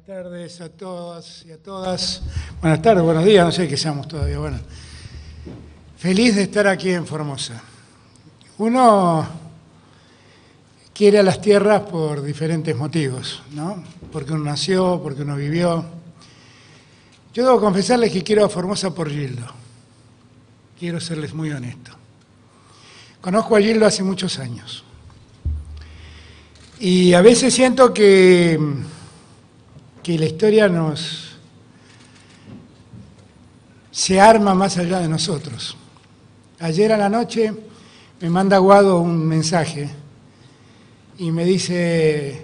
Buenas tardes a todas y a todas. Buenas tardes, buenos días, no sé qué seamos todavía. Bueno, feliz de estar aquí en Formosa. Uno quiere a las tierras por diferentes motivos, ¿no? Porque uno nació, porque uno vivió. Yo debo confesarles que quiero a Formosa por Gildo. Quiero serles muy honesto. Conozco a Gildo hace muchos años. Y a veces siento que la historia se arma más allá de nosotros. Ayer a la noche me manda Guado un mensaje y me dice: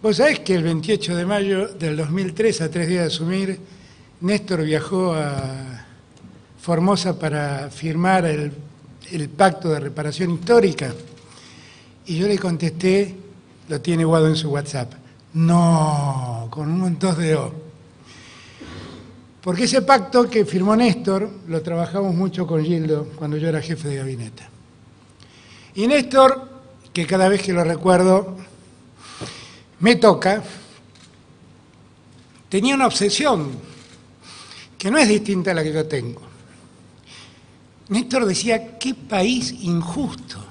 ¿vos sabés que el 28 de mayo del 2003, a 3 días de asumir, Néstor viajó a Formosa para firmar el pacto de reparación histórica? Y yo le contesté, lo tiene Guado en su WhatsApp: no, con un montón de O. Porque ese pacto que firmó Néstor lo trabajamos mucho con Gildo cuando yo era jefe de gabinete. Y Néstor, que cada vez que lo recuerdo me toca, tenía una obsesión que no es distinta a la que yo tengo. Néstor decía: qué país injusto,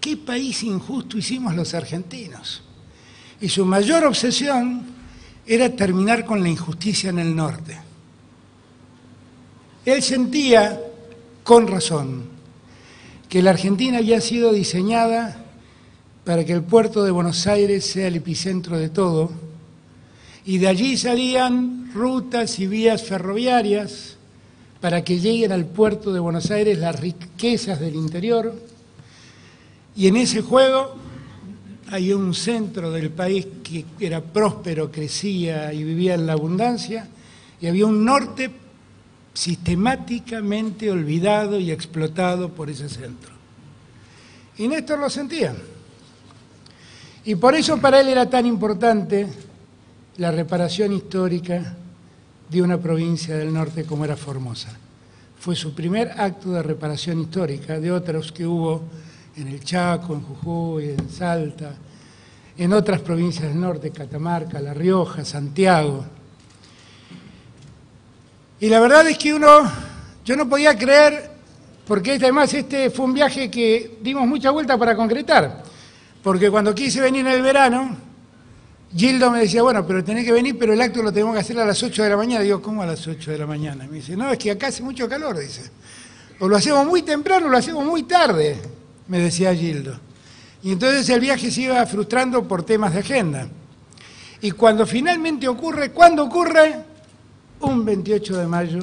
qué país injusto hicimos los argentinos. Y su mayor obsesión era terminar con la injusticia en el norte. Él sentía, con razón, que la Argentina había sido diseñada para que el puerto de Buenos Aires sea el epicentro de todo, y de allí salían rutas y vías ferroviarias para que lleguen al puerto de Buenos Aires las riquezas del interior, y en ese juego hay un centro del país que era próspero, crecía y vivía en la abundancia, y había un norte sistemáticamente olvidado y explotado por ese centro. Y Néstor lo sentía. Y por eso para él era tan importante la reparación histórica de una provincia del norte como era Formosa. Fue su primer acto de reparación histórica, de otros que hubo en el Chaco, en Jujuy, en Salta, en otras provincias del norte, Catamarca, La Rioja, Santiago. Y la verdad es que yo no podía creer, porque además este fue un viaje que dimos mucha vuelta para concretar, porque cuando quise venir en el verano, Gildo me decía: bueno, pero tenés que venir, pero el acto lo tenemos que hacer a las 8 de la mañana. Digo: ¿cómo a las 8 de la mañana? Me dice: no, es que acá hace mucho calor, dice. O lo hacemos muy temprano o lo hacemos muy tarde, me decía Gildo. Y entonces el viaje se iba frustrando por temas de agenda. Y cuando finalmente ocurre, ¿cuándo ocurre? Un 28 de mayo,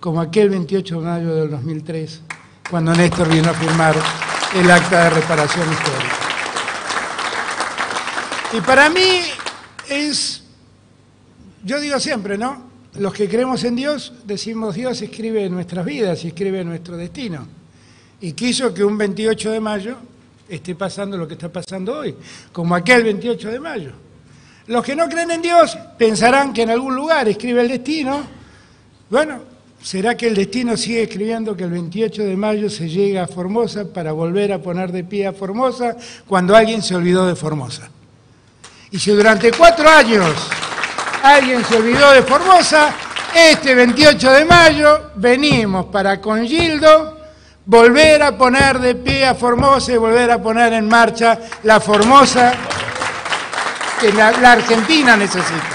como aquel 28 de mayo del 2003, cuando Néstor vino a firmar el acta de reparación histórica. Y para mí yo digo siempre, ¿no? Los que creemos en Dios, decimos: Dios escribe nuestras vidas y escribe nuestro destino. Y quiso que un 28 de mayo esté pasando lo que está pasando hoy, como aquel 28 de mayo. Los que no creen en Dios pensarán que en algún lugar escribe el destino. Bueno, ¿será que el destino sigue escribiendo que el 28 de mayo se llega a Formosa para volver a poner de pie a Formosa cuando alguien se olvidó de Formosa? Y si durante 4 años alguien se olvidó de Formosa, este 28 de mayo venimos para con Gildo volver a poner de pie a Formosa y volver a poner en marcha la Formosa que la Argentina necesita.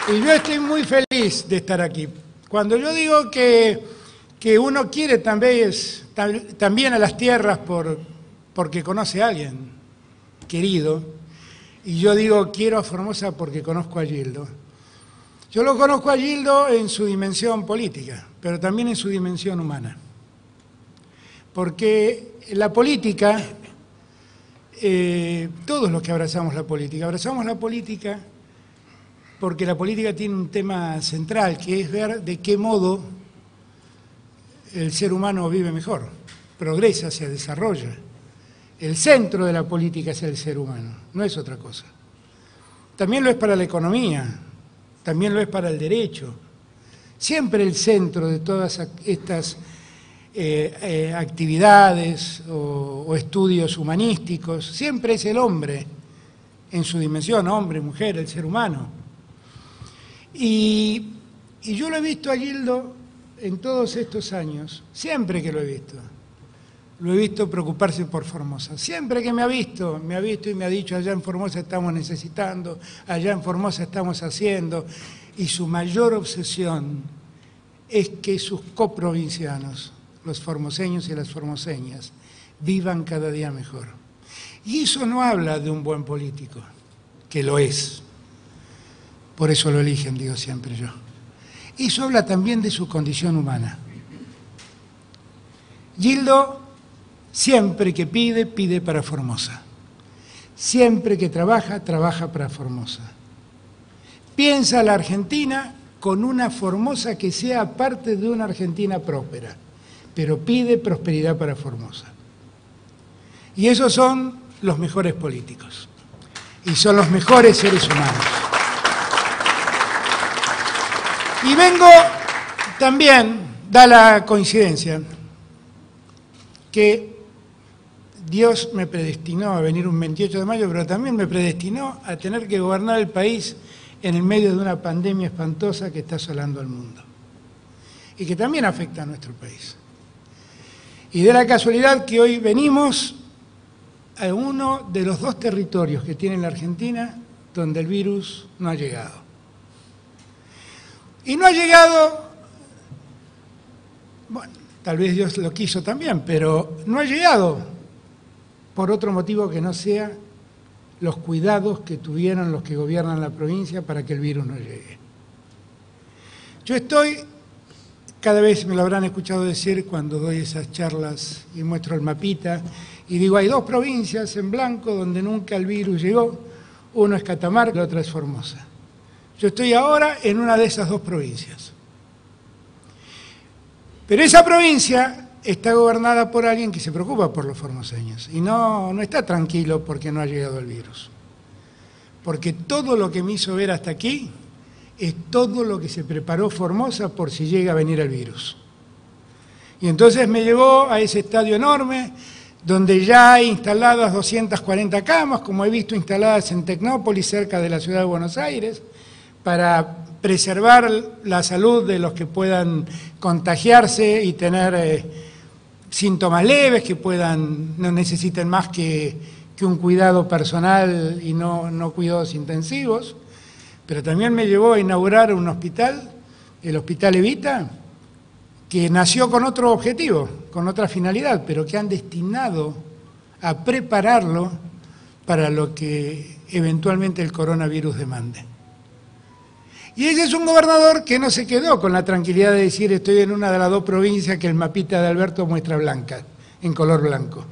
Y yo estoy muy feliz de estar aquí. Cuando yo digo que uno quiere también a las tierras porque conoce a alguien querido, y yo digo quiero a Formosa porque conozco a Gildo. Yo lo conozco a Gildo en su dimensión política, pero también en su dimensión humana. Porque la política, todos los que abrazamos la política porque la política tiene un tema central, que es ver de qué modo el ser humano vive mejor, progresa, se desarrolla. El centro de la política es el ser humano, no es otra cosa. También lo es para la economía, también lo es para el derecho. Siempre el centro de todas estas actividades o estudios humanísticos, siempre es el hombre en su dimensión, hombre, mujer, el ser humano. Y yo lo he visto a Gildo en todos estos años, siempre que lo he visto preocuparse por Formosa. Siempre que me ha visto y me ha dicho, allá en Formosa estamos necesitando, allá en Formosa estamos haciendo, y su mayor obsesión es que sus coprovincianos, los formoseños y las formoseñas, vivan cada día mejor. Y eso no habla de un buen político, que lo es. Por eso lo eligen, digo siempre yo. Eso habla también de su condición humana. Gildo, siempre que pide, pide para Formosa. Siempre que trabaja, trabaja para Formosa. Piensa la Argentina con una Formosa que sea parte de una Argentina próspera, pero pide prosperidad para Formosa. Y esos son los mejores políticos. Y son los mejores seres humanos. Y vengo también, da la coincidencia, que Dios me predestinó a venir un 28 de mayo, pero también me predestinó a tener que gobernar el país en el medio de una pandemia espantosa que está asolando al mundo y que también afecta a nuestro país. Y de la casualidad que hoy venimos a uno de los dos territorios que tiene la Argentina donde el virus no ha llegado. Y no ha llegado, bueno, tal vez Dios lo quiso también, pero no ha llegado por otro motivo que no sea los cuidados que tuvieron los que gobiernan la provincia para que el virus no llegue. Yo estoy, cada vez me lo habrán escuchado decir cuando doy esas charlas y muestro el mapita, y digo, hay dos provincias en blanco donde nunca el virus llegó, uno es Catamarca y la otra es Formosa. Yo estoy ahora en una de esas dos provincias. Pero esa provincia está gobernada por alguien que se preocupa por los formoseños y no está tranquilo porque no ha llegado el virus. Porque todo lo que me hizo ver hasta aquí es todo lo que se preparó Formosa por si llega a venir el virus. Y entonces me llevó a ese estadio enorme donde ya hay instaladas 240 camas, como he visto instaladas en Tecnópolis, cerca de la ciudad de Buenos Aires, para preservar la salud de los que puedan contagiarse y tener síntomas leves, que no necesiten más que un cuidado personal y no cuidados intensivos. Pero también me llevó a inaugurar un hospital, el Hospital Evita, que nació con otro objetivo, con otra finalidad, pero que han destinado a prepararlo para lo que eventualmente el coronavirus demande. Y ese es un gobernador que no se quedó con la tranquilidad de decir estoy en una de las dos provincias que el mapita de Alberto muestra blanca, en color blanco.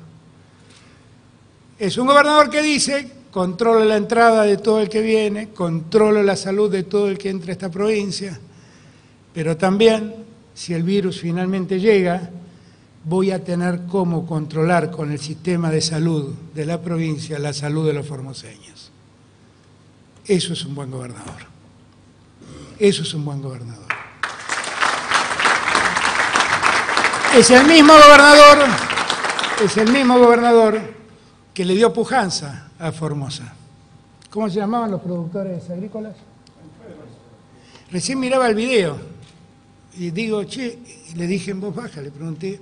Es un gobernador que dice, controlo la entrada de todo el que viene, controlo la salud de todo el que entra a esta provincia, pero también, si el virus finalmente llega, voy a tener cómo controlar con el sistema de salud de la provincia la salud de los formoseños. Eso es un buen gobernador. Eso es un buen gobernador. Es el mismo gobernador que le dio pujanza a Formosa. ¿Cómo se llamaban los productores agrícolas? Recién miraba el video y digo, y le dije en voz baja, le pregunté,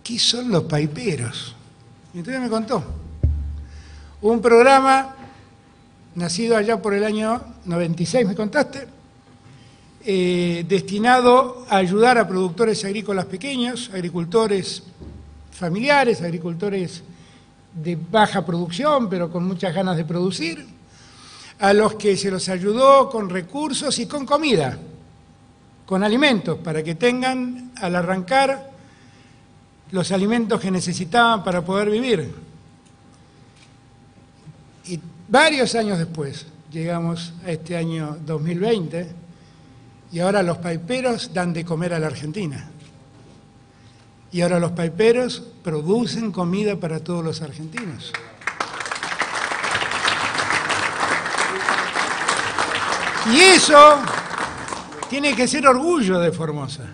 ¿qué son los paiperos? Y entonces me contó. Un programa nacido allá por el año 96, me contaste, destinado a ayudar a productores agrícolas pequeños, agricultores familiares, agricultores de baja producción, pero con muchas ganas de producir, a los que se los ayudó con recursos y con comida, con alimentos, para que tengan al arrancar los alimentos que necesitaban para poder vivir. Y varios años después, llegamos a este año 2020, y ahora los paiperos dan de comer a la Argentina. Y ahora los paiperos producen comida para todos los argentinos. Y eso tiene que ser orgullo de Formosa,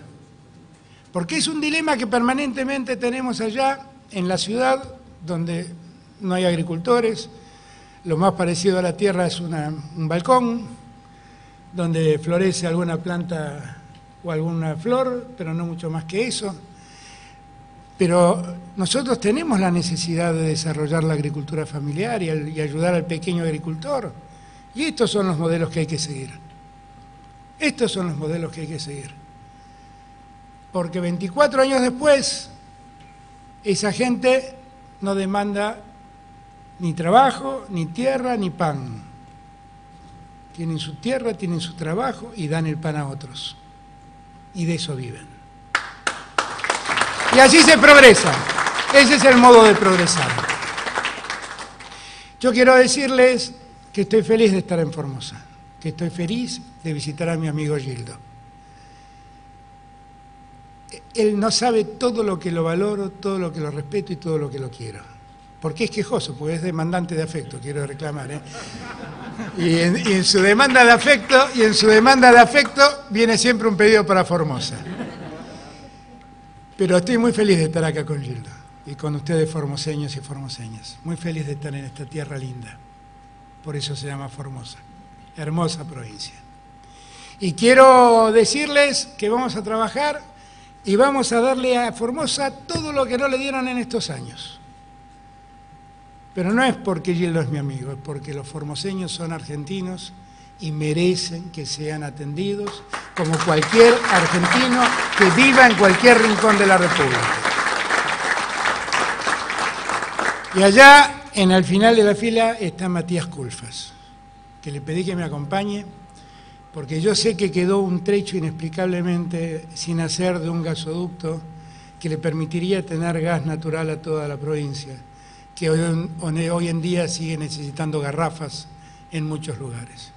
porque es un dilema que permanentemente tenemos allá en la ciudad, donde no hay agricultores, Lo más parecido a la tierra es un balcón donde florece alguna planta o alguna flor, pero no mucho más que eso. Pero nosotros tenemos la necesidad de desarrollar la agricultura familiar y ayudar al pequeño agricultor. Y estos son los modelos que hay que seguir. Estos son los modelos que hay que seguir. Porque 24 años después, esa gente no demanda ni trabajo, ni tierra, ni pan. Tienen su tierra, tienen su trabajo y dan el pan a otros. Y de eso viven. Y así se progresa. Ese es el modo de progresar. Yo quiero decirles que estoy feliz de estar en Formosa, que estoy feliz de visitar a mi amigo Gildo. Él no sabe todo lo que lo valoro, todo lo que lo respeto y todo lo que lo quiero. Porque es quejoso, porque es demandante de afecto, quiero reclamar, ¿eh? Y en su demanda de afecto, viene siempre un pedido para Formosa. Pero estoy muy feliz de estar acá con Gildo y con ustedes formoseños y formoseñas. Muy feliz de estar en esta tierra linda. Por eso se llama Formosa. Hermosa provincia. Y quiero decirles que vamos a trabajar y vamos a darle a Formosa todo lo que no le dieron en estos años. Pero no es porque Gildo es mi amigo, es porque los formoseños son argentinos y merecen que sean atendidos como cualquier argentino que viva en cualquier rincón de la República. Y allá, en el final de la fila, está Matías Culfas, que le pedí que me acompañe, porque yo sé que quedó un trecho inexplicablemente sin hacer de un gasoducto que le permitiría tener gas natural a toda la provincia, que hoy en día sigue necesitando garrafas en muchos lugares.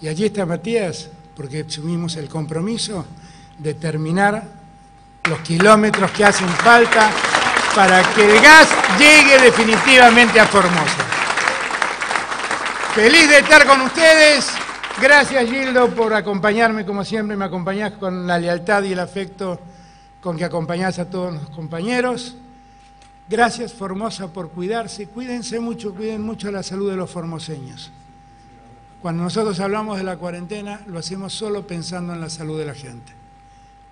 Y allí está Matías, porque asumimos el compromiso de terminar los kilómetros que hacen falta para que el gas llegue definitivamente a Formosa. Feliz de estar con ustedes. Gracias, Gildo, por acompañarme como siempre. Me acompañás con la lealtad y el afecto con que acompañás a todos los compañeros. Gracias, Formosa, por cuidarse. Cuídense mucho, cuiden mucho la salud de los formoseños. Cuando nosotros hablamos de la cuarentena, lo hacemos solo pensando en la salud de la gente.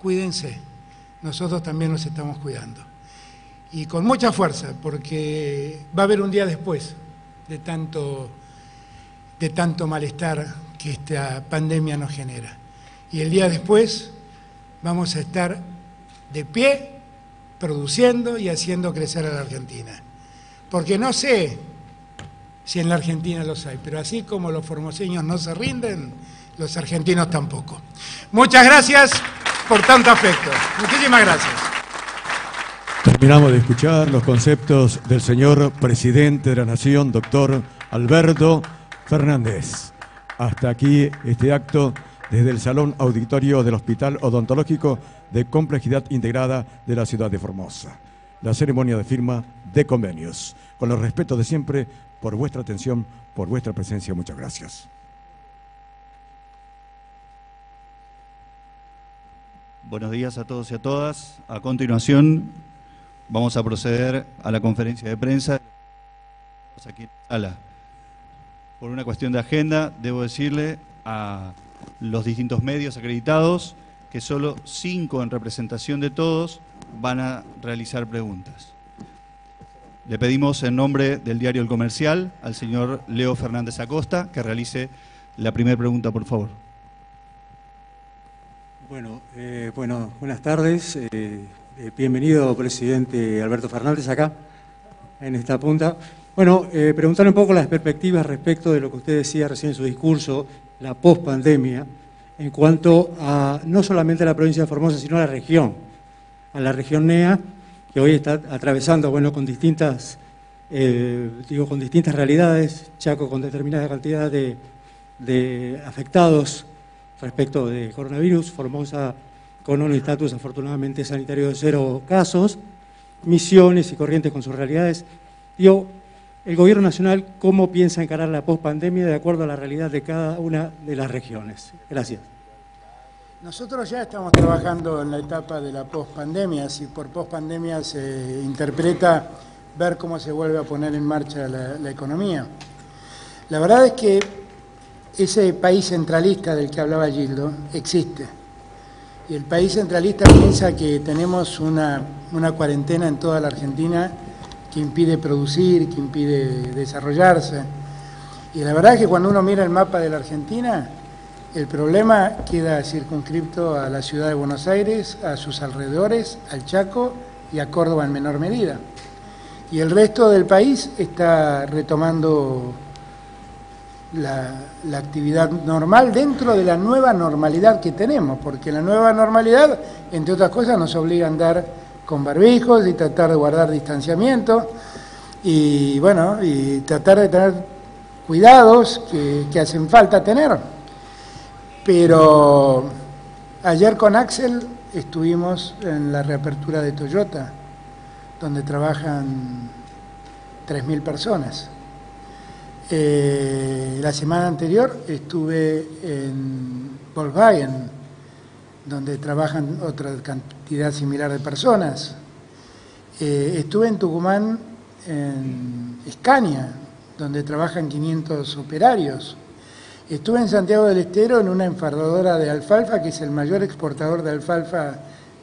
Cuídense, nosotros también nos estamos cuidando. Y con mucha fuerza, porque va a haber un día después de tanto malestar que esta pandemia nos genera. Y el día después vamos a estar de pie, produciendo y haciendo crecer a la Argentina. Porque no sé si en la Argentina los hay, pero así como los formoseños no se rinden, los argentinos tampoco. Muchas gracias por tanto afecto. Muchísimas gracias. Terminamos de escuchar los conceptos del señor presidente de la Nación, doctor Alberto Fernández. Hasta aquí este acto desde el Salón Auditorio del Hospital Odontológico de Complejidad Integrada de la ciudad de Formosa. La ceremonia de firma de convenios. Con los respetos de siempre, por vuestra atención, por vuestra presencia. Muchas gracias. Buenos días a todos y a todas. A continuación, vamos a proceder a la conferencia de prensa aquí en la sala. Por una cuestión de agenda, debo decirle a los distintos medios acreditados que solo 5 en representación de todos van a realizar preguntas. Le pedimos en nombre del diario El Comercial al señor Leo Fernández Acosta que realice la primera pregunta, por favor. Bueno, buenas tardes. Bienvenido, presidente Alberto Fernández, acá, en esta punta. Bueno, preguntarle un poco las perspectivas respecto de lo que usted decía recién en su discurso, la pospandemia, en cuanto a no solamente a la provincia de Formosa, sino a la región NEA, que hoy está atravesando, bueno, con distintas realidades, Chaco con determinada cantidad de afectados respecto de coronavirus, Formosa con un estatus afortunadamente sanitario de 0 casos, Misiones y Corrientes con sus realidades. El Gobierno Nacional, ¿cómo piensa encarar la pospandemia de acuerdo a la realidad de cada una de las regiones? Gracias. Nosotros ya estamos trabajando en la etapa de la pospandemia. Si por pospandemia se interpreta ver cómo se vuelve a poner en marcha la economía. La verdad es que ese país centralista del que hablaba Gildo existe. Y el país centralista piensa que tenemos una cuarentena en toda la Argentina que impide producir, que impide desarrollarse. Y la verdad es que cuando uno mira el mapa de la Argentina, el problema queda circunscripto a la ciudad de Buenos Aires, a sus alrededores, al Chaco y a Córdoba en menor medida. Y el resto del país está retomando la actividad normal dentro de la nueva normalidad que tenemos, porque la nueva normalidad, entre otras cosas, nos obliga a andar con barbijos y tratar de guardar distanciamiento y bueno, y tratar de tener cuidados que hacen falta tener. Pero ayer con Axel estuvimos en la reapertura de Toyota, donde trabajan 3.000 personas. La semana anterior estuve en Volkswagen, donde trabajan otra cantidad similar de personas. Estuve en Tucumán, en Scania, donde trabajan 500 operarios. Estuve en Santiago del Estero en una enfardadora de alfalfa, que es el mayor exportador de alfalfa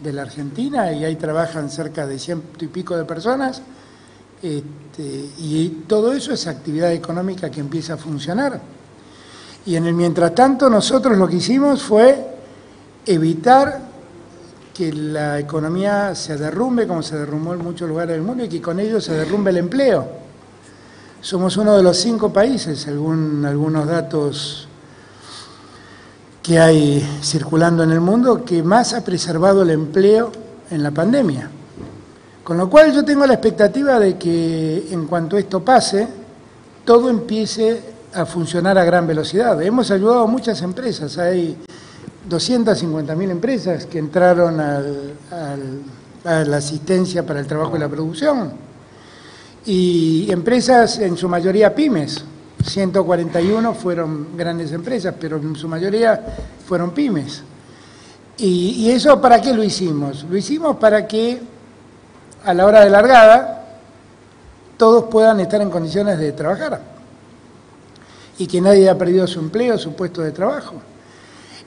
de la Argentina, y ahí trabajan cerca de 100 y pico de personas. Y todo eso es actividad económica que empieza a funcionar. Y en el mientras tanto nosotros lo que hicimos fue evitar que la economía se derrumbe como se derrumbó en muchos lugares del mundo y que con ello se derrumbe el empleo. Somos uno de los 5 países, según algunos datos que hay circulando en el mundo, que más ha preservado el empleo en la pandemia. Con lo cual yo tengo la expectativa de que en cuanto esto pase, todo empiece a funcionar a gran velocidad. Hemos ayudado a muchas empresas, hay 250.000 empresas que entraron a la asistencia para el trabajo y la producción, y empresas en su mayoría pymes, 141 fueron grandes empresas, pero en su mayoría fueron pymes. ¿Y eso para qué lo hicimos? Lo hicimos para que a la hora de largada todos puedan estar en condiciones de trabajar y que nadie haya perdido su empleo, su puesto de trabajo.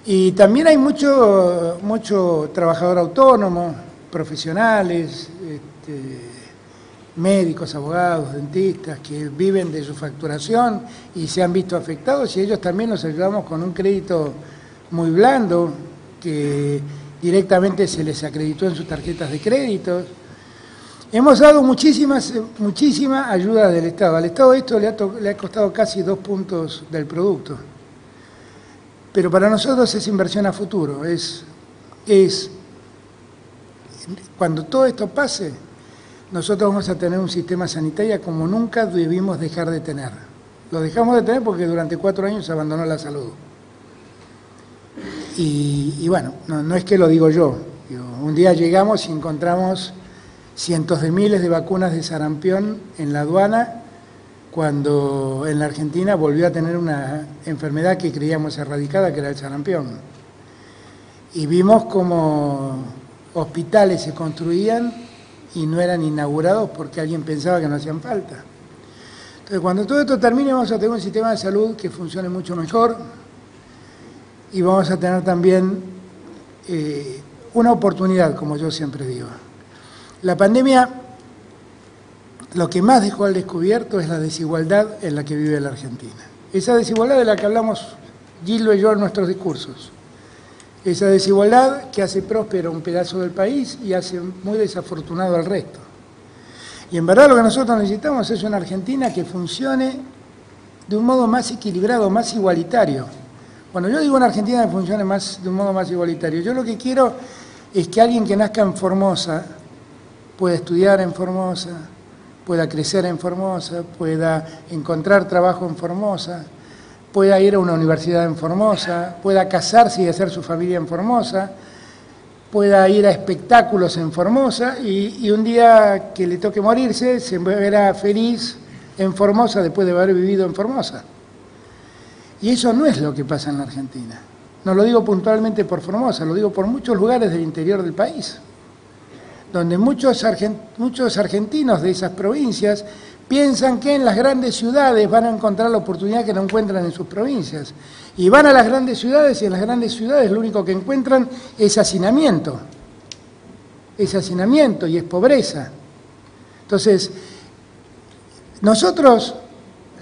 Y también hay mucho trabajador autónomo, profesionales, médicos, abogados, dentistas, que viven de su facturación y se han visto afectados, y ellos también los ayudamos con un crédito muy blando que directamente se les acreditó en sus tarjetas de crédito. Hemos dado muchísima ayuda del Estado. Al Estado esto le ha costado casi 2 puntos del producto. Pero para nosotros es inversión a futuro. Cuando todo esto pase, nosotros vamos a tener un sistema sanitario como nunca debimos dejar de tener. Lo dejamos de tener porque durante 4 años se abandonó la salud. Y bueno, no es que lo digo yo. Un día llegamos y encontramos cientos de miles de vacunas de sarampión en la aduana, cuando en la Argentina volvió a tener una enfermedad que creíamos erradicada, que era el sarampión. Y vimos cómo hospitales se construían y no eran inaugurados porque alguien pensaba que no hacían falta. Entonces, cuando todo esto termine, vamos a tener un sistema de salud que funcione mucho mejor y vamos a tener también una oportunidad, como yo siempre digo. La pandemia lo que más dejó al descubierto es la desigualdad en la que vive la Argentina. Esa desigualdad de la que hablamos Gildo y yo en nuestros discursos. Esa desigualdad que hace próspero un pedazo del país y hace muy desafortunado al resto. Y en verdad lo que nosotros necesitamos es una Argentina que funcione de un modo más equilibrado, más igualitario. Cuando yo digo una Argentina que funcione de un modo más igualitario, yo lo que quiero es que alguien que nazca en Formosa pueda estudiar en Formosa, pueda crecer en Formosa, pueda encontrar trabajo en Formosa, pueda ir a una universidad en Formosa, pueda casarse y hacer su familia en Formosa, pueda ir a espectáculos en Formosa y un día que le toque morirse se verá feliz en Formosa después de haber vivido en Formosa. Y eso no es lo que pasa en la Argentina. No lo digo puntualmente por Formosa, lo digo por muchos lugares del interior del país, donde muchos argentinos de esas provincias piensan que en las grandes ciudades van a encontrar la oportunidad que no encuentran en sus provincias. Y van a las grandes ciudades y en las grandes ciudades lo único que encuentran es hacinamiento. Es hacinamiento y es pobreza. Entonces, nosotros,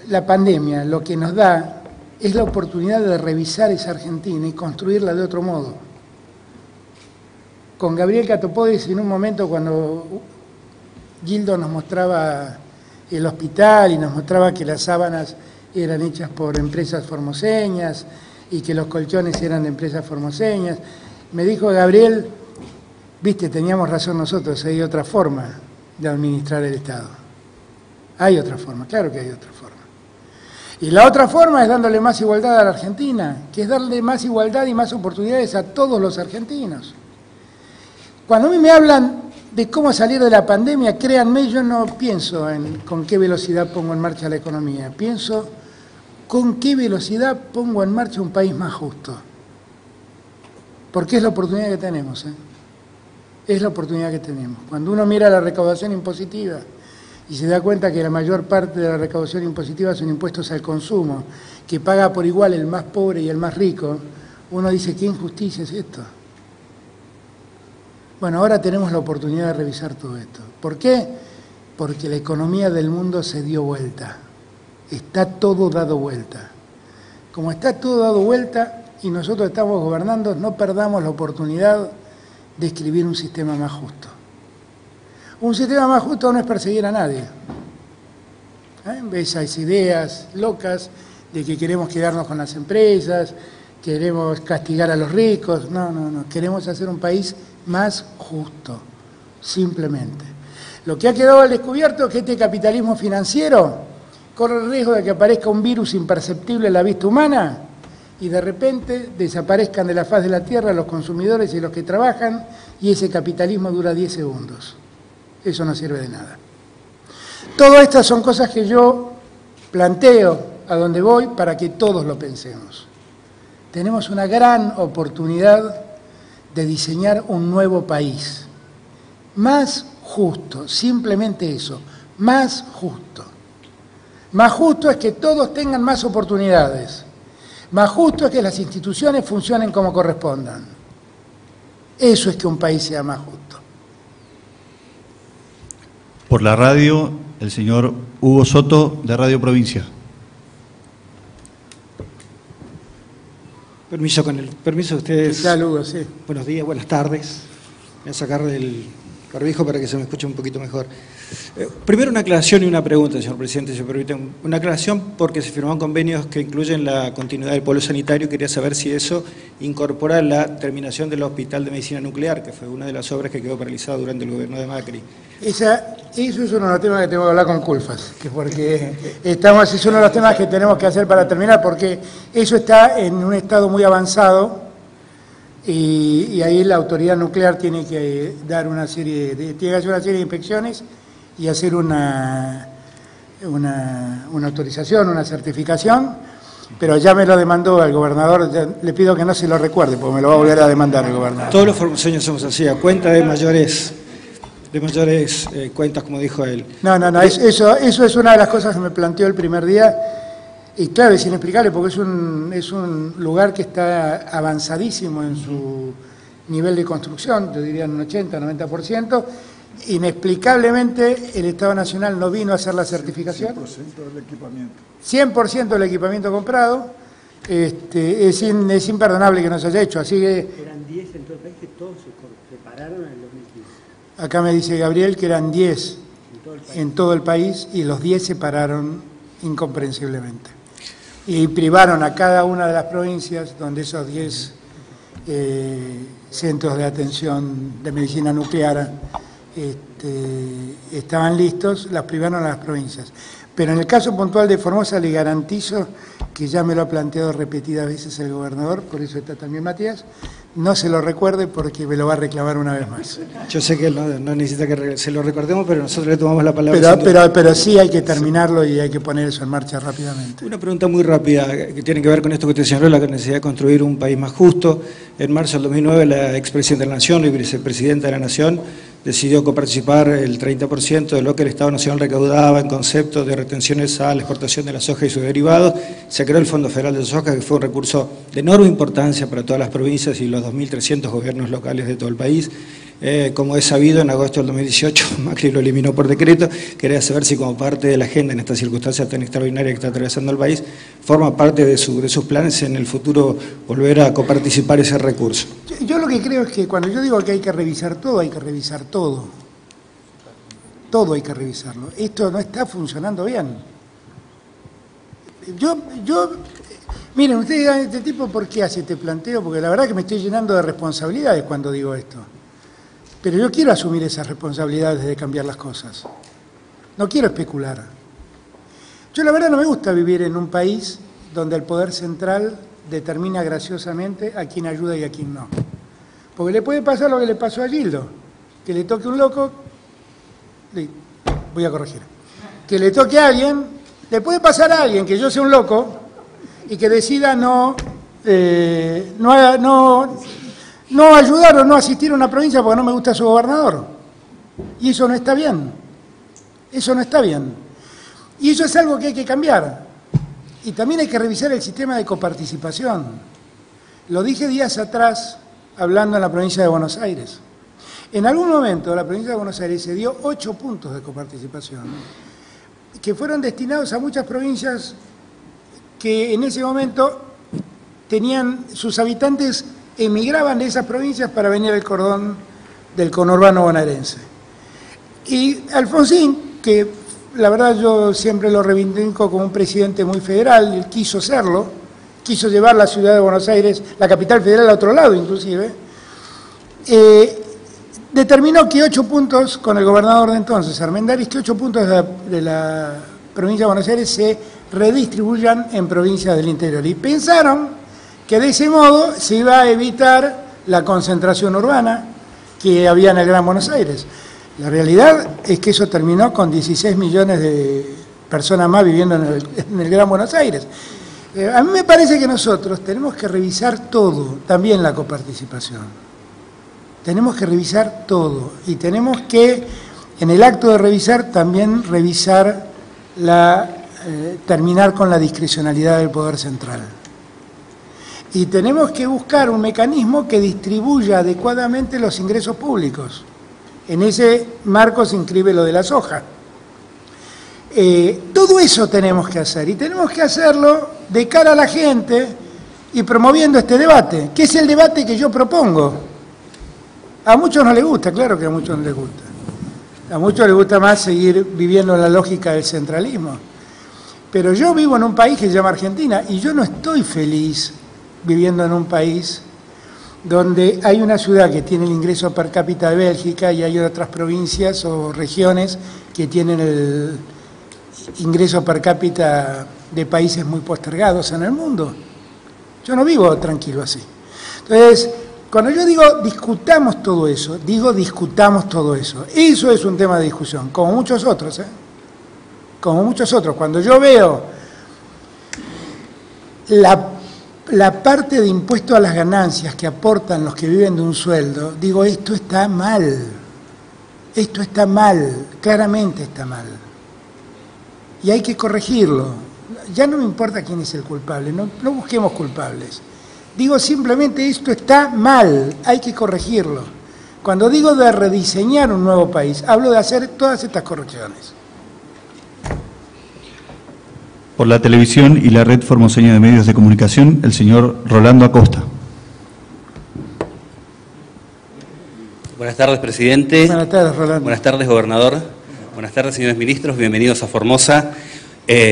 la pandemia, lo que nos da es la oportunidad de revisar esa Argentina y construirla de otro modo. Con Gabriel Catopodis, en un momento cuando Gildo nos mostraba el hospital y nos mostraba que las sábanas eran hechas por empresas formoseñas y que los colchones eran de empresas formoseñas, me dijo Gabriel, viste, teníamos razón nosotros, hay otra forma de administrar el Estado. Hay otra forma, claro que hay otra forma. Y la otra forma es dándole más igualdad a la Argentina, que es darle más igualdad y más oportunidades a todos los argentinos. Cuando a mí me hablan de cómo salir de la pandemia, créanme, yo no pienso en con qué velocidad pongo en marcha la economía, pienso con qué velocidad pongo en marcha un país más justo. Porque es la oportunidad que tenemos, ¿eh? Es la oportunidad que tenemos. Cuando uno mira la recaudación impositiva y se da cuenta que la mayor parte de la recaudación impositiva son impuestos al consumo, que paga por igual el más pobre y el más rico, uno dice, ¿qué injusticia es esto? Bueno, ahora tenemos la oportunidad de revisar todo esto. ¿Por qué? Porque la economía del mundo se dio vuelta. Está todo dado vuelta. Como está todo dado vuelta y nosotros estamos gobernando, no perdamos la oportunidad de escribir un sistema más justo. Un sistema más justo no es perseguir a nadie. Esas ideas locas de que queremos quedarnos con las empresas, queremos castigar a los ricos. No. Queremos hacer un país más justo, simplemente. Lo que ha quedado al descubierto es que este capitalismo financiero corre el riesgo de que aparezca un virus imperceptible a la vista humana y de repente desaparezcan de la faz de la tierra los consumidores y los que trabajan y ese capitalismo dura 10 segundos. Eso no sirve de nada. Todas estas son cosas que yo planteo a donde voy para que todos lo pensemos. Tenemos una gran oportunidad de diseñar un nuevo país, más justo, simplemente eso, más justo. Más justo es que todos tengan más oportunidades, más justo es que las instituciones funcionen como correspondan. Eso es que un país sea más justo. Por la radio, el señor Hugo Soto, de Radio Provincia. Permiso, con el permiso de ustedes. ¿Qué tal, Hugo? Sí. Buenos días, buenas tardes. Voy a sacar del barbijo para que se me escuche un poquito mejor. Primero una aclaración y una pregunta, señor presidente, si me permiten. Una aclaración porque se firmaron convenios que incluyen la continuidad del polo sanitario. Quería saber si eso incorpora la terminación del Hospital de Medicina Nuclear, que fue una de las obras que quedó paralizada durante el gobierno de Macri. Eso es uno de los temas que tengo que hablar con Culfas, porque es uno de los temas que tenemos que hacer para terminar, porque eso está en un estado muy avanzado y ahí la autoridad nuclear tiene que dar tiene que hacer una serie de inspecciones y hacer una autorización, una certificación, pero ya me lo demandó el gobernador, le pido que no se lo recuerde, porque me lo va a volver a demandar el gobernador. Todos los formoseños somos así, a cuenta de mayores cuentas, como dijo él. No, eso es una de las cosas que me planteó el primer día, y claro, es inexplicable porque es un lugar que está avanzadísimo en su nivel de construcción, yo diría en un 80-90%, inexplicablemente el Estado Nacional no vino a hacer la certificación. 100% del equipamiento. 100% del equipamiento comprado, es imperdonable que no se haya hecho, así que... Eran 10 en todo el país que todos se prepararon en el 2015. Acá me dice Gabriel que eran 10 en todo el país y los 10 se pararon incomprensiblemente. Y privaron a cada una de las provincias donde esos 10 centros de atención de medicina nuclear estaban listos, las privaron a las provincias. Pero en el caso puntual de Formosa le garantizo que ya me lo ha planteado repetidas veces el gobernador, por eso está también Matías, no se lo recuerde porque me lo va a reclamar una vez más. Yo sé que él no necesita que se lo recordemos, pero nosotros le tomamos la palabra. Pero sí hay que terminarlo y hay que poner eso en marcha rápidamente. Una pregunta muy rápida que tiene que ver con esto que usted señaló, la necesidad de construir un país más justo. En marzo del 2009 la expresidenta de la Nación, la vicepresidenta de la Nación, decidió coparticipar el 30% de lo que el Estado Nacional recaudaba en concepto de retenciones a la exportación de la soja y sus derivados. Se creó el Fondo Federal de Soja, que fue un recurso de enorme importancia para todas las provincias y los 2.300 gobiernos locales de todo el país. Como es sabido, en agosto del 2018 Macri lo eliminó por decreto. Quería saber si como parte de la agenda en esta circunstancia tan extraordinaria que está atravesando el país, forma parte de sus planes en el futuro volver a coparticipar ese recurso. Yo lo que creo es que cuando yo digo que hay que revisar todo, hay que revisar todo. Todo hay que revisarlo. Esto no está funcionando bien. Miren, ustedes digan, este tipo, ¿por qué hace este planteo? Porque la verdad que me estoy llenando de responsabilidades cuando digo esto. Pero yo quiero asumir esas responsabilidades de cambiar las cosas. No quiero especular. Yo la verdad no me gusta vivir en un país donde el poder central determina graciosamente a quién ayuda y a quién no. Porque le puede pasar lo que le pasó a Gildo, que le toque un loco, voy a corregir, que le toque a alguien, le puede pasar a alguien que yo sea un loco y que decida no ayudar o no asistir a una provincia porque no me gusta su gobernador. Y eso no está bien. Eso no está bien. Y eso es algo que hay que cambiar. Y también hay que revisar el sistema de coparticipación. Lo dije días atrás hablando en la provincia de Buenos Aires. En algún momento la provincia de Buenos Aires se dio 8 puntos de coparticipación, que fueron destinados a muchas provincias que en ese momento tenían, sus habitantes emigraban de esas provincias para venir al cordón del conurbano bonaerense. Y Alfonsín, que la verdad yo siempre lo reivindico como un presidente muy federal, él quiso serlo, quiso llevar la ciudad de Buenos Aires, la capital federal, a otro lado inclusive, determinó que 8 puntos, con el gobernador de entonces, Armendáriz, que 8 puntos de la provincia de Buenos Aires se redistribuyan en provincias del interior. Y pensaron que de ese modo se iba a evitar la concentración urbana que había en el Gran Buenos Aires. La realidad es que eso terminó con 16 millones de personas más viviendo en el Gran Buenos Aires. A mí me parece que nosotros tenemos que revisar todo, también la coparticipación. Tenemos que revisar todo y tenemos que, en el acto de revisar, también revisar terminar con la discrecionalidad del poder central. Y tenemos que buscar un mecanismo que distribuya adecuadamente los ingresos públicos. En ese marco se inscribe lo de la soja. Todo eso tenemos que hacer y tenemos que hacerlo de cara a la gente y promoviendo este debate, que es el debate que yo propongo. A muchos no les gusta, claro que a muchos no les gusta. A muchos les gusta más seguir viviendo la lógica del centralismo. Pero yo vivo en un país que se llama Argentina y yo no estoy feliz viviendo en un país donde hay una ciudad que tiene el ingreso per cápita de Bélgica y hay otras provincias o regiones que tienen el ingreso per cápita de países muy postergados en el mundo. Yo no vivo tranquilo así. Entonces, cuando yo digo discutamos todo eso, digo discutamos todo eso. Eso es un tema de discusión, como muchos otros, como muchos otros. Cuando yo veo la parte de impuesto a las ganancias que aportan los que viven de un sueldo, digo, esto está mal, claramente está mal. Y hay que corregirlo. Ya no me importa quién es el culpable, no busquemos culpables. Digo simplemente esto está mal, hay que corregirlo. Cuando digo de rediseñar un nuevo país, hablo de hacer todas estas correcciones. Por la televisión y la red formoseña de medios de comunicación, el señor Rolando Acosta. Buenas tardes, presidente. Buenas tardes, Rolando. Buenas tardes, gobernador. Buenas tardes, señores ministros. Bienvenidos a Formosa.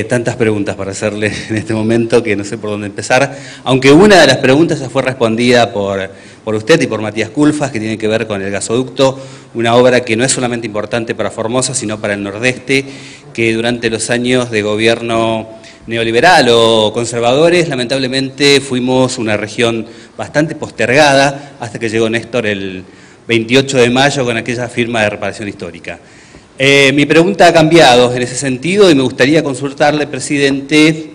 Tantas preguntas para hacerle en este momento que no sé por dónde empezar. Aunque una de las preguntas ya fue respondida por usted y por Matías Culfas, que tiene que ver con el gasoducto, una obra que no es solamente importante para Formosa, sino para el Nordeste, que durante los años de gobierno neoliberal o conservadores, lamentablemente fuimos una región bastante postergada hasta que llegó Néstor el 28 de mayo con aquella firma de reparación histórica. Mi pregunta ha cambiado en ese sentido y me gustaría consultarle, presidente,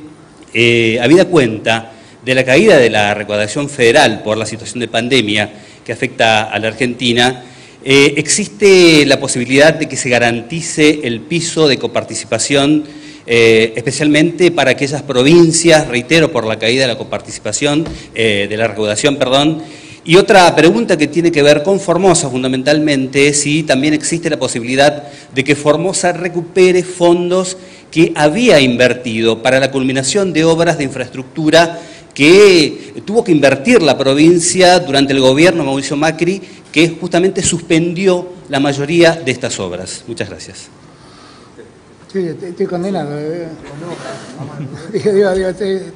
habida cuenta de la caída de la recaudación federal por la situación de pandemia que afecta a la Argentina, ¿Existe la posibilidad de que se garantice el piso de coparticipación, especialmente para aquellas provincias, reitero, por la caída de la coparticipación, de la recaudación, perdón? Y otra pregunta que tiene que ver con Formosa, fundamentalmente, es si también existe la posibilidad de que Formosa recupere fondos que había invertido para la culminación de obras de infraestructura que tuvo que invertir la provincia durante el gobierno de Mauricio Macri, que justamente suspendió la mayoría de estas obras. Muchas gracias. Sí, estoy condenado.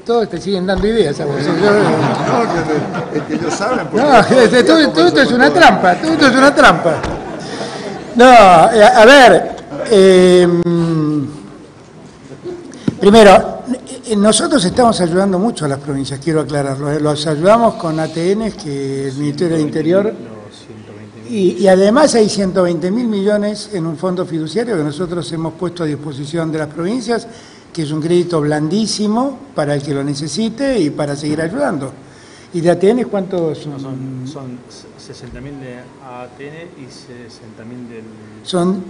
Todos te siguen dando ideas a vos. No, es que ellos saben. No, todo esto es una trampa. Todo esto es una trampa. No, a ver. Primero, nosotros estamos ayudando mucho a las provincias, quiero aclararlo. Los ayudamos con ATN, que es el Ministerio del Interior. Y además hay 120.000 millones en un fondo fiduciario que nosotros hemos puesto a disposición de las provincias, que es un crédito blandísimo para el que lo necesite y para seguir ayudando. ¿Y de ATN cuántos son? Son 60.000 de ATN y 60.000 del... Son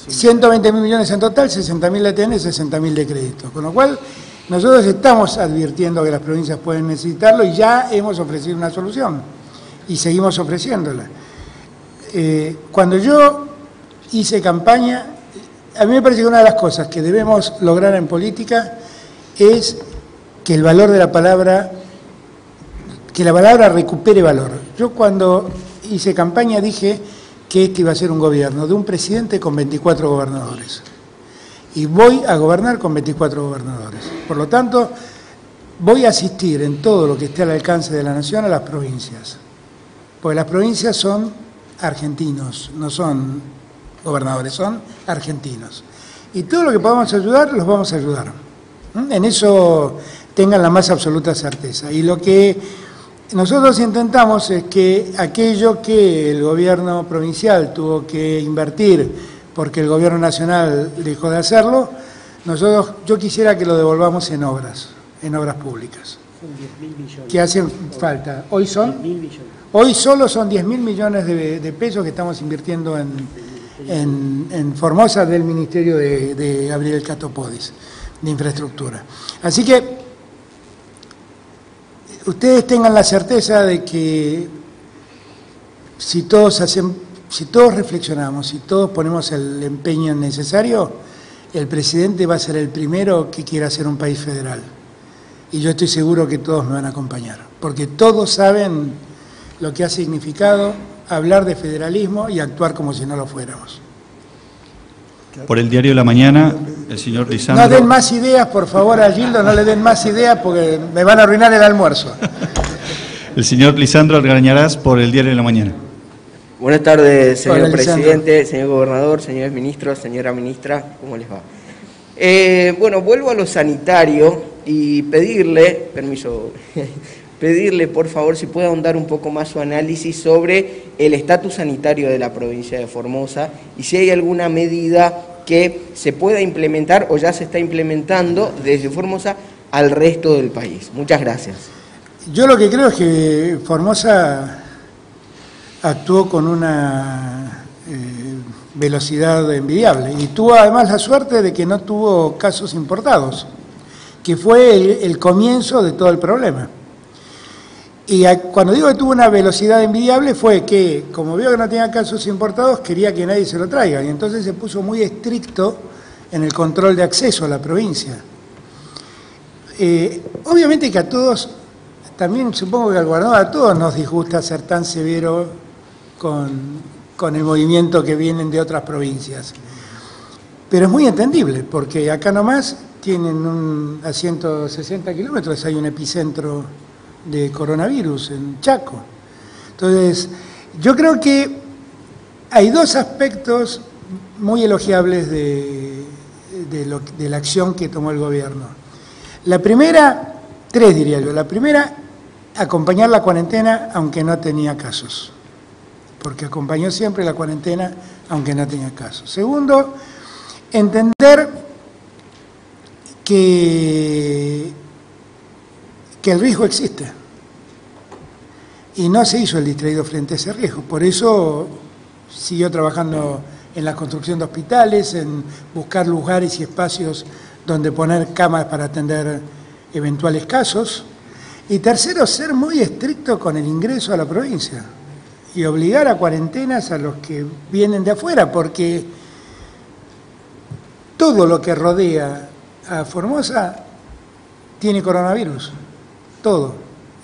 120.000 millones en total, 60.000 de ATN y 60.000 de crédito. Con lo cual, nosotros estamos advirtiendo que las provincias pueden necesitarlo y ya hemos ofrecido una solución y seguimos ofreciéndola. Cuando yo hice campaña, a mí me parece que una de las cosas que debemos lograr en política es que el valor de la palabra, que la palabra recupere valor. Yo cuando hice campaña dije que este iba a ser un gobierno de un presidente con 24 gobernadores. Y voy a gobernar con 24 gobernadores. Por lo tanto, voy a asistir en todo lo que esté al alcance de la nación a las provincias. Porque las provincias son argentinos, no son gobernadores, son argentinos. Y todo lo que podamos ayudar, los vamos a ayudar. En eso tengan la más absoluta certeza. Y lo que nosotros intentamos es que aquello que el gobierno provincial tuvo que invertir porque el gobierno nacional dejó de hacerlo, yo quisiera que lo devolvamos en obras públicas. Son 10.000 millones. Que hacen falta. Hoy son 10.000 millones. Hoy solo son 10.000 millones de pesos que estamos invirtiendo en Formosa del Ministerio de Gabriel Catopodis, de infraestructura. Así que ustedes tengan la certeza de que si todos reflexionamos, si todos ponemos el empeño necesario, el presidente va a ser el primero que quiera ser un país federal. Y yo estoy seguro que todos me van a acompañar, porque todos saben lo que ha significado hablar de federalismo y actuar como si no lo fuéramos. Por el diario La Mañana, el señor Lisandro... No den más ideas, por favor, a Gildo, no le den más ideas porque me van a arruinar el almuerzo. El señor Lisandro Algarañarás, por el diario La Mañana. Buenas tardes, señor Hola, presidente, señor gobernador, señores ministros, señora ministra, ¿cómo les va? Bueno, vuelvo a lo sanitario y pedirle, pedirle por favor si puede ahondar un poco más su análisis sobre el estatus sanitario de la provincia de Formosa y si hay alguna medida que se pueda implementar o ya se está implementando desde Formosa al resto del país. Muchas gracias. Yo lo que creo es que Formosa actuó con una velocidad envidiable y tuvo además la suerte de que no tuvo casos importados, que fue el comienzo de todo el problema. Y cuando digo que tuvo una velocidad envidiable fue que, como vio que no tenía casos importados, quería que nadie se lo traiga. Y entonces se puso muy estricto en el control de acceso a la provincia. Obviamente que a todos, también supongo que al gobernador, a todos nos disgusta ser tan severo con el movimiento que vienen de otras provincias. Pero es muy entendible, porque acá nomás tienen a 160 kilómetros hay un epicentro de coronavirus en Chaco. Entonces, yo creo que hay dos aspectos muy elogiables de la acción que tomó el gobierno. La primera, tres diría yo. La primera, acompañar la cuarentena aunque no tenía casos, porque acompañó siempre la cuarentena aunque no tenía casos. Segundo, entender que el riesgo existe y no se hizo el distraído frente a ese riesgo. Por eso siguió trabajando en la construcción de hospitales, en buscar lugares y espacios donde poner camas para atender eventuales casos. Y tercero, ser muy estricto con el ingreso a la provincia y obligar a cuarentenas a los que vienen de afuera, porque todo lo que rodea a Formosa tiene coronavirus, todo.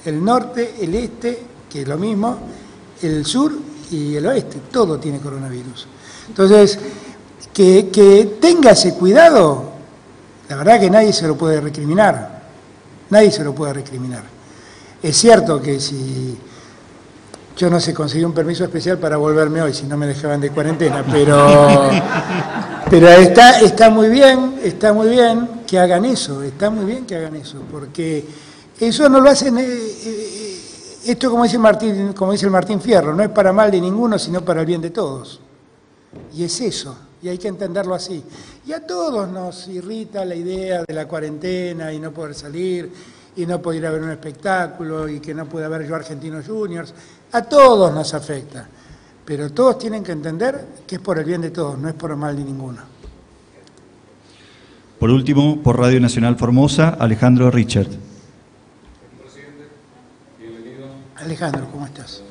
El norte, el este, que es lo mismo, el sur y el oeste, todo tiene coronavirus. Entonces, que tenga ese cuidado, la verdad que nadie se lo puede recriminar, nadie se lo puede recriminar. Es cierto que si yo no sé, conseguí un permiso especial para volverme hoy, si no me dejaban de cuarentena, pero está muy bien que hagan eso, está muy bien que hagan eso, porque eso no lo hacen, esto como dice el Martín Fierro, no es para mal de ninguno, sino para el bien de todos. Y es eso, y hay que entenderlo así. Y a todos nos irrita la idea de la cuarentena y no poder salir, y no poder ir a ver un espectáculo, y que no pueda haber yo Argentinos Juniors. A todos nos afecta, pero todos tienen que entender que es por el bien de todos, no es por el mal de ninguno. Por último, por Radio Nacional Formosa, Alejandro Richard. Presidente, bienvenido. Alejandro, ¿cómo estás?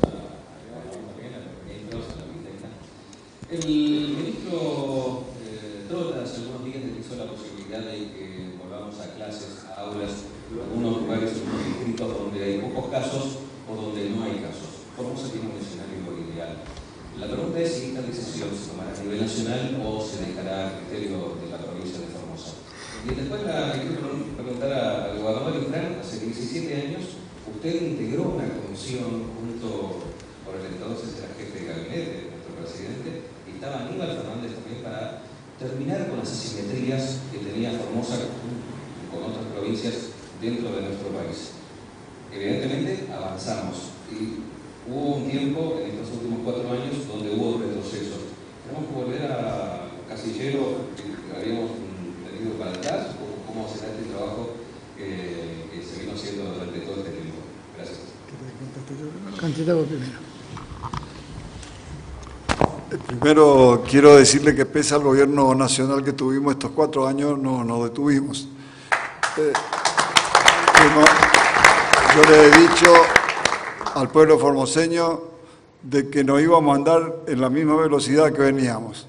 El ministro Trota hace algunos días hizo la posibilidad de que volvamos a clases, a aulas, en algunos lugares, en algunos distritos donde hay pocos casos o donde no hay casos. Formosa tiene un escenario ideal. La pregunta es si esta decisión se tomará a nivel nacional o se dejará a criterio de la provincia de Formosa. Y después le quiero preguntar al gobernador Ifrán, hace 17 años, usted integró una comisión junto con el entonces era jefe de gabinete, nuestro presidente, y estaba Aníbal Fernández también para terminar con las asimetrías que tenía Formosa con otras provincias dentro de nuestro país. Evidentemente avanzamos y hubo un tiempo en estos últimos 4 años donde hubo retrocesos. Tenemos que volver a casillero que habíamos tenido para atrás, o cómo será este trabajo que se vino haciendo durante todo este tiempo. Gracias. Contestamos primero. Primero quiero decirle que pese al gobierno nacional que tuvimos estos 4 años, no nos detuvimos. Yo le he dicho al pueblo formoseño de que nos íbamos a andar en la misma velocidad que veníamos,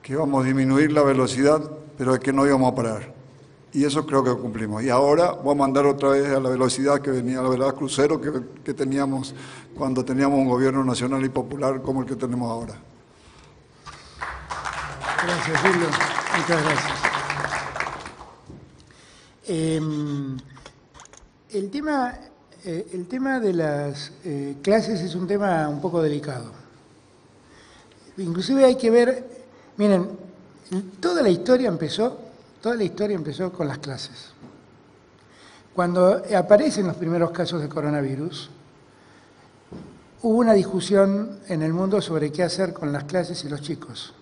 que íbamos a disminuir la velocidad, pero que no íbamos a parar. Y eso creo que cumplimos. Y ahora vamos a andar otra vez a la velocidad que venía, a la velocidad crucero que teníamos cuando teníamos un gobierno nacional y popular como el que tenemos ahora. Gracias, Julio. Muchas gracias. El tema de las clases es un tema un poco delicado. Inclusive hay que ver, miren, toda la historia empezó con las clases. Cuando aparecen los primeros casos de coronavirus, hubo una discusión en el mundo sobre qué hacer con las clases y los chicos.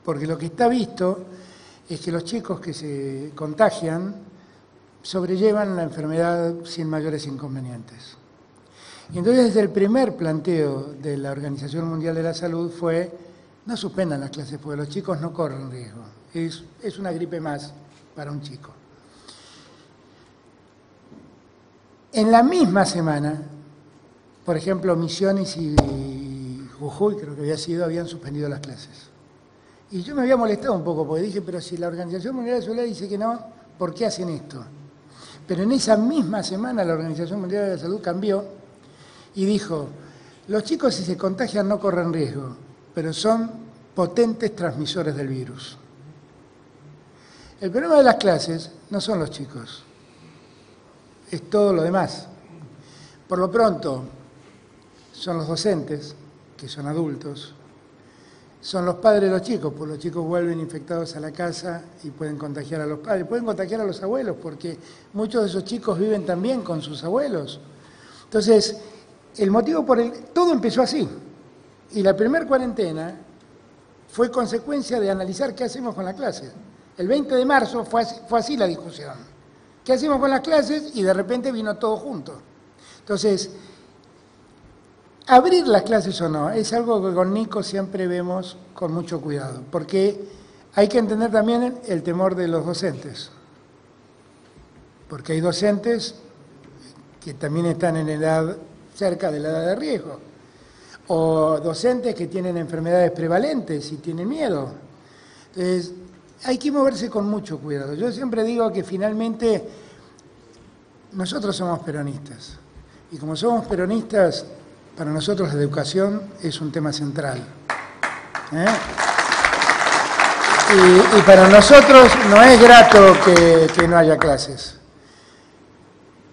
Porque lo que está visto es que los chicos que se contagian sobrellevan la enfermedad sin mayores inconvenientes. Y entonces desde el primer planteo de la Organización Mundial de la Salud fue: no suspendan las clases porque los chicos no corren riesgo. Es una gripe más para un chico. En la misma semana, por ejemplo, Misiones y Jujuy, creo que habían suspendido las clases. Y yo me había molestado un poco porque dije, pero si la Organización Mundial de la Salud dice que no, ¿por qué hacen esto? Pero en esa misma semana la Organización Mundial de la Salud cambió y dijo: los chicos si se contagian no corren riesgo, pero son potentes transmisores del virus. El problema de las clases no son los chicos, es todo lo demás. Por lo pronto, son los docentes, que son adultos, son los padres de los chicos, porque los chicos vuelven infectados a la casa y pueden contagiar a los padres, pueden contagiar a los abuelos, porque muchos de esos chicos viven también con sus abuelos. Entonces, el motivo todo empezó así. Y la primera cuarentena fue consecuencia de analizar qué hacemos con la clase. El 20 de marzo fue así la discusión. ¿Qué hacemos con las clases? Y de repente vino todo junto. Entonces, Abrir las clases o no, es algo que con Nico siempre vemos con mucho cuidado, porque hay que entender también el temor de los docentes, porque hay docentes que también están en edad, cerca de la edad de riesgo, o docentes que tienen enfermedades prevalentes y tienen miedo. Entonces, hay que moverse con mucho cuidado. Yo siempre digo que finalmente nosotros somos peronistas, y como somos peronistas, para nosotros la educación es un tema central. Y para nosotros no es grato que no haya clases,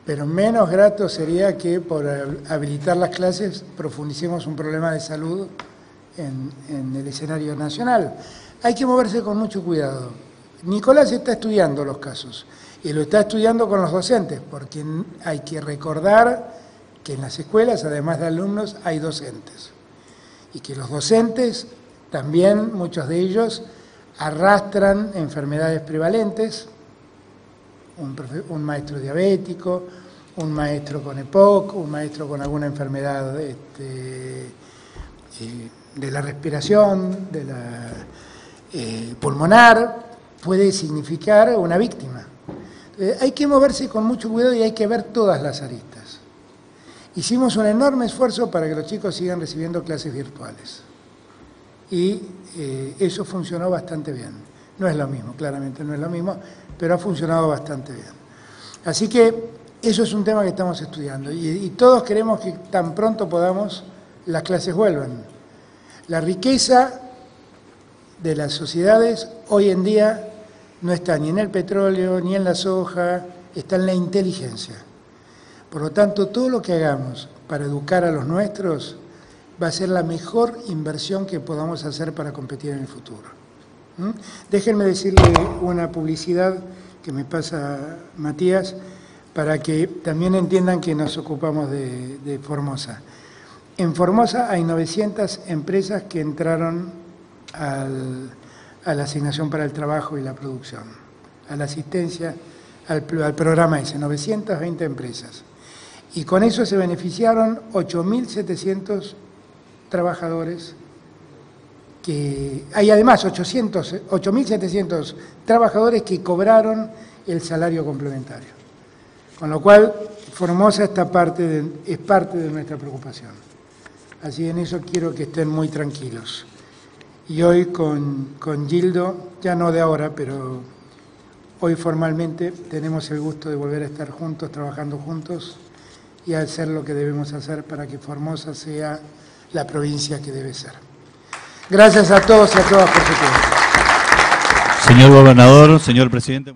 pero menos grato sería que por habilitar las clases profundicemos un problema de salud en el escenario nacional. Hay que moverse con mucho cuidado. Nicolás está estudiando los casos y lo está estudiando con los docentes, porque hay que recordar que en las escuelas, además de alumnos, hay docentes. Y que los docentes, también muchos de ellos, arrastran enfermedades prevalentes, un maestro diabético, un maestro con EPOC, un maestro con alguna enfermedad de la respiración, de la pulmonar, puede significar una víctima. Hay que moverse con mucho cuidado y hay que ver todas las aristas. Hicimos un enorme esfuerzo para que los chicos sigan recibiendo clases virtuales. Y eso funcionó bastante bien. No es lo mismo, claramente no es lo mismo, pero ha funcionado bastante bien. Así que eso es un tema que estamos estudiando. Y todos queremos que tan pronto podamos, las clases vuelvan. La riqueza de las sociedades hoy en día no está ni en el petróleo, ni en la soja, está en la inteligencia. Por lo tanto, todo lo que hagamos para educar a los nuestros va a ser la mejor inversión que podamos hacer para competir en el futuro. Déjenme decirle una publicidad que me pasa Matías, para que también entiendan que nos ocupamos de Formosa. En Formosa hay 900 empresas que entraron a la asignación para el trabajo y la producción, a la asistencia al programa ese, 920 empresas. Y con eso se beneficiaron 8.700 trabajadores, hay además 8.700 trabajadores que cobraron el salario complementario. Con lo cual, Formosa es parte de nuestra preocupación. Así en eso quiero que estén muy tranquilos. Y hoy con Gildo, ya no de ahora, pero hoy formalmente tenemos el gusto de volver a estar juntos, trabajando juntos, y hacer lo que debemos hacer para que Formosa sea la provincia que debe ser. Gracias a todos y a todas por su tiempo. Señor gobernador, señor presidente.